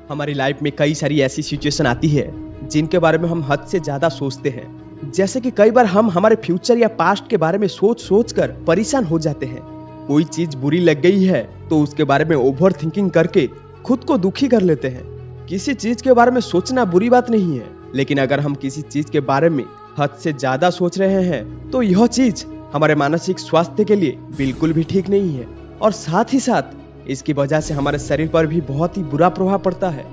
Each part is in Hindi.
हमारी लाइफ में कई सारी ऐसी सिचुएशन आती है जिनके बारे में हम हद से ज्यादा सोचते हैं। जैसे कि कई बार हम हमारे फ्यूचर या पास्ट के बारे में सोच कर परेशान हो जाते हैं। कोई चीज बुरी लग गई है तो उसके बारे में ओवर थिंकिंग करके खुद को दुखी कर लेते हैं। किसी चीज के बारे में सोचना बुरी बात नहीं है, लेकिन अगर हम किसी चीज के बारे में हद से ज्यादा सोच रहे हैं तो यह चीज हमारे मानसिक स्वास्थ्य के लिए बिल्कुल भी ठीक नहीं है, और साथ ही साथ इसकी वजह से हमारे शरीर पर भी बहुत ही बुरा प्रभाव पड़ता है।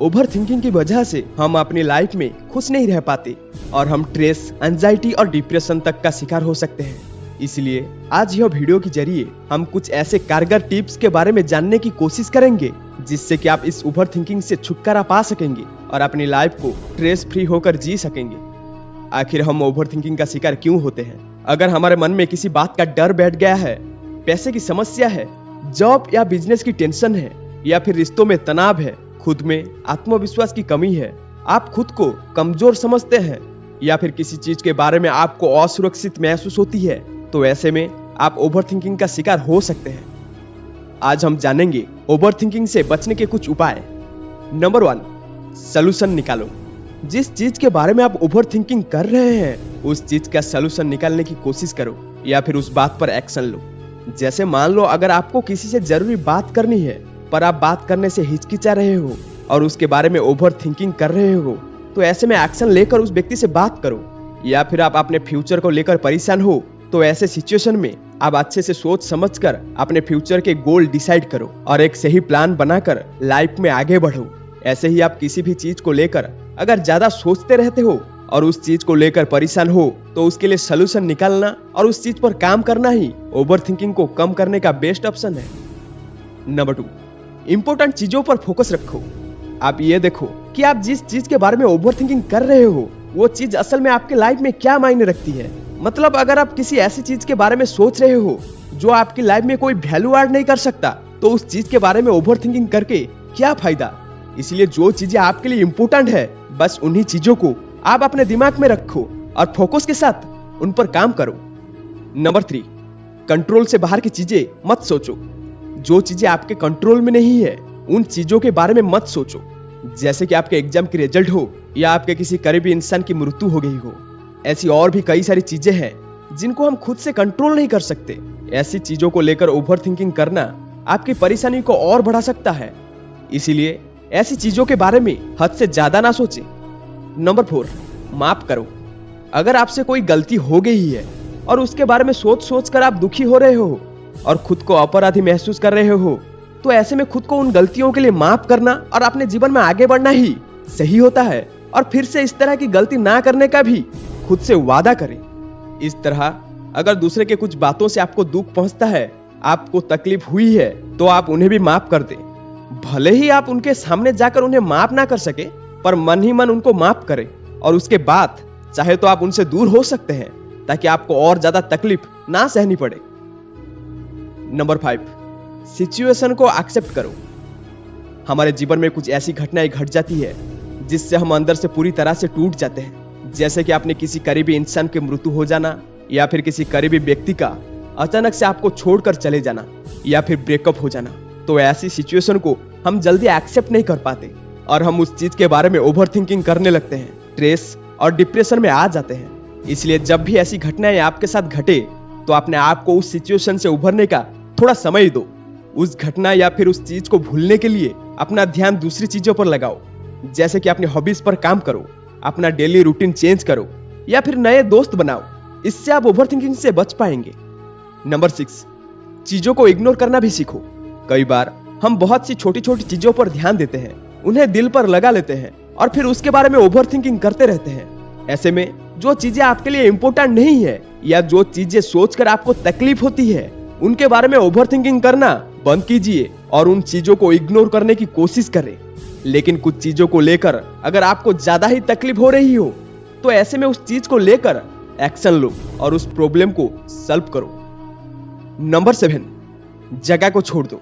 ओवर थिंकिंग की वजह से हम अपनी लाइफ में खुश नहीं रह पाते और हम स्ट्रेस, एंजाइटी और डिप्रेशन तक का शिकार हो सकते हैं। इसलिए आज यह वीडियो के जरिए हम कुछ ऐसे कारगर टिप्स के बारे में जानने की कोशिश करेंगे जिससे कि आप इस ओवर थिंकिंग से छुटकारा पा सकेंगे और अपनी लाइफ को स्ट्रेस फ्री होकर जी सकेंगे। आखिर हम ओवर थिंकिंग का शिकार क्यों होते हैं? अगर हमारे मन में किसी बात का डर बैठ गया है, पैसे की समस्या है, जॉब या बिजनेस की टेंशन है, या फिर रिश्तों में तनाव है, खुद में आत्मविश्वास की कमी है, आप खुद को कमजोर समझते हैं, या फिर किसी चीज के बारे में आपको असुरक्षित महसूस होती है, तो ऐसे में आप ओवर थिंकिंग का शिकार हो सकते हैं। आज हम जानेंगे ओवर थिंकिंग से बचने के कुछ उपाय। नंबर 1, सलूशन निकालो। जिस चीज के बारे में आप ओवर थिंकिंग कर रहे हैं उस चीज का सलूशन निकालने की कोशिश करो या फिर उस बात पर एक्शन लो। जैसे मान लो अगर आपको किसी से जरूरी बात करनी है पर आप बात करने से हिचकिचा रहे हो और उसके बारे में ओवर थिंकिंग कर रहे हो, तो ऐसे में एक्शन लेकर उस व्यक्ति से बात करो। या फिर आप अपने फ्यूचर को लेकर परेशान हो तो ऐसे सिचुएशन में आप अच्छे से सोच समझकर अपने फ्यूचर के गोल डिसाइड करो और एक सही प्लान बनाकर लाइफ में आगे बढ़ो। ऐसे ही आप किसी भी चीज को लेकर अगर ज्यादा सोचते रहते हो और उस चीज को लेकर परेशान हो तो उसके लिए सलूशन निकालना और उस चीज पर काम करना ही ओवर थिंकिंग को कम करने का बेस्ट ऑप्शन है। नंबर 2, इंपॉर्टेंट चीजों पर फोकस रखो। आप ये देखो कि आप जिस चीज के बारे में ओवर थिंकिंग कर रहे हो वो चीज असल में आपके लाइफ में क्या मायने रखती है। मतलब अगर आप किसी ऐसी चीज के बारे में सोच रहे हो जो आपकी लाइफ में कोई वैल्यू ऐड नहीं कर सकता, तो उस चीज के बारे में ओवर थिंकिंग करके क्या फायदा। इसलिए जो चीजें आपके लिए इंपॉर्टेंट है बस उन्हीं चीजों को आप अपने दिमाग में रखो और फोकस के साथ उन पर काम करो। नंबर 3, कंट्रोल से बाहर की चीजें मत सोचो। जो चीजें आपके कंट्रोल में नहीं है उन चीजों के बारे में मत सोचो। जैसे कि आपके एग्जाम की रिजल्ट हो या आपके किसी करीबी इंसान की मृत्यु हो गई हो। ऐसी और भी कई सारी चीजें हैं जिनको हम खुद से कंट्रोल नहीं कर सकते। ऐसी चीजों को लेकर ओवर थिंकिंग करना आपकी परेशानी को और बढ़ा सकता है। इसीलिए ऐसी चीजों के बारे में हद से ज्यादा ना सोचें। नंबर 4, माफ करो। अगर आपसे कोई गलती हो गई है और उसके बारे में सोच कर आप दुखी हो रहे हो और खुद को अपराधी महसूस कर रहे हो, तो ऐसे में खुद को उन गलतियों के लिए माफ करना और अपने जीवन में आगे बढ़ना ही सही होता है। और फिर से इस तरह की गलती ना करने का भी खुद से वादा करें। इस तरह अगर दूसरे के कुछ बातों से आपको दुख पहुंचता है, आपको तकलीफ हुई है, तो आप उन्हें भी माफ कर दें। भले ही आप उनके सामने जाकर उन्हें माफ ना कर सके, पर मन ही मन उनको माफ करें और उसके बाद चाहे तो आप उनसे दूर हो सकते हैं ताकि आपको और ज्यादा तकलीफ ना सहनी पड़े। नंबर 5, सिचुएशन को एक्सेप्ट करो। हमारे जीवन में कुछ ऐसी घटनाएं घट जाती है जिससे हम अंदर से पूरी तरह से टूट जाते हैं। जैसे कि आपने किसी करीबी इंसान की मृत्यु हो जाना, या फिर किसी करीबी व्यक्ति का अचानक से आपको छोड़कर चले जाना, या फिर ब्रेकअप हो जाना। तो ऐसी सिचुएशन को हम जल्दी एक्सेप्ट नहीं कर पाते और हम उस चीज के बारे में ओवर थिंकिंग करने लगते हैं, स्ट्रेस और डिप्रेशन में आ जाते हैं। इसलिए जब भी ऐसी घटनाएं आपके साथ घटे तो अपने आप को उस सिचुएशन से उभरने का थोड़ा समय दो। उस घटना या फिर उस चीज को भूलने के लिए अपना ध्यान दूसरी चीजों पर लगाओ। जैसे कि अपनी हॉबीज पर काम करो, अपना डेली रूटीन चेंज करो, या फिर नए दोस्त बनाओ। इससे आप ओवर थिंकिंग से बच पाएंगे। नंबर 6, चीजों को इग्नोर करना भी सीखो। कई बार हम बहुत सी छोटी छोटी चीजों पर ध्यान देते हैं, उन्हें दिल पर लगा लेते हैं और फिर उसके बारे में ओवर थिंकिंग करते रहते हैं। ऐसे में जो चीजें आपके लिए इंपॉर्टेंट नहीं है या जो चीजें सोचकर आपको तकलीफ होती है उनके बारे में ओवर थिंकिंग करना बंद कीजिए और उन चीजों को इग्नोर करने की कोशिश करें। लेकिन कुछ चीजों को लेकर अगर आपको ज्यादा ही तकलीफ हो रही हो तो ऐसे में उस चीज को लेकर एक्शन लो और उस प्रॉब्लम को सॉल्व करो। नंबर 7, जगह को छोड़ दो।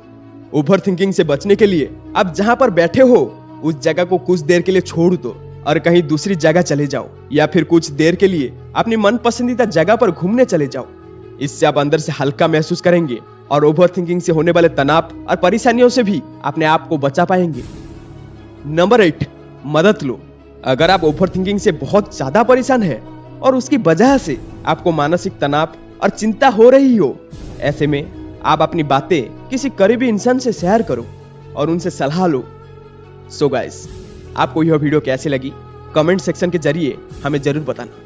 ओवर थिंकिंग से बचने के लिए आप जहां पर बैठे हो उस जगह को कुछ देर के लिए छोड़ दो और कहीं दूसरी जगह चले जाओ, या फिर कुछ देर के लिए अपनी मन पसंदीदा जगह पर घूमने चले जाओ। इससे आप अंदर से हल्का महसूस करेंगे और ओवर थिंकिंग से होने वाले तनाव और परेशानियों से भी अपने आप को बचा पाएंगे। नंबर 8, मदद लो। अगर आप ओवरथिंकिंग से बहुत ज्यादा परेशान हैं और उसकी वजह से आपको मानसिक तनाव और चिंता हो रही हो, ऐसे में आप अपनी बातें किसी करीबी इंसान से शेयर करो और उनसे सलाह लो। सो गाइस, आपको यह वीडियो कैसी लगी कमेंट सेक्शन के जरिए हमें जरूर बताना।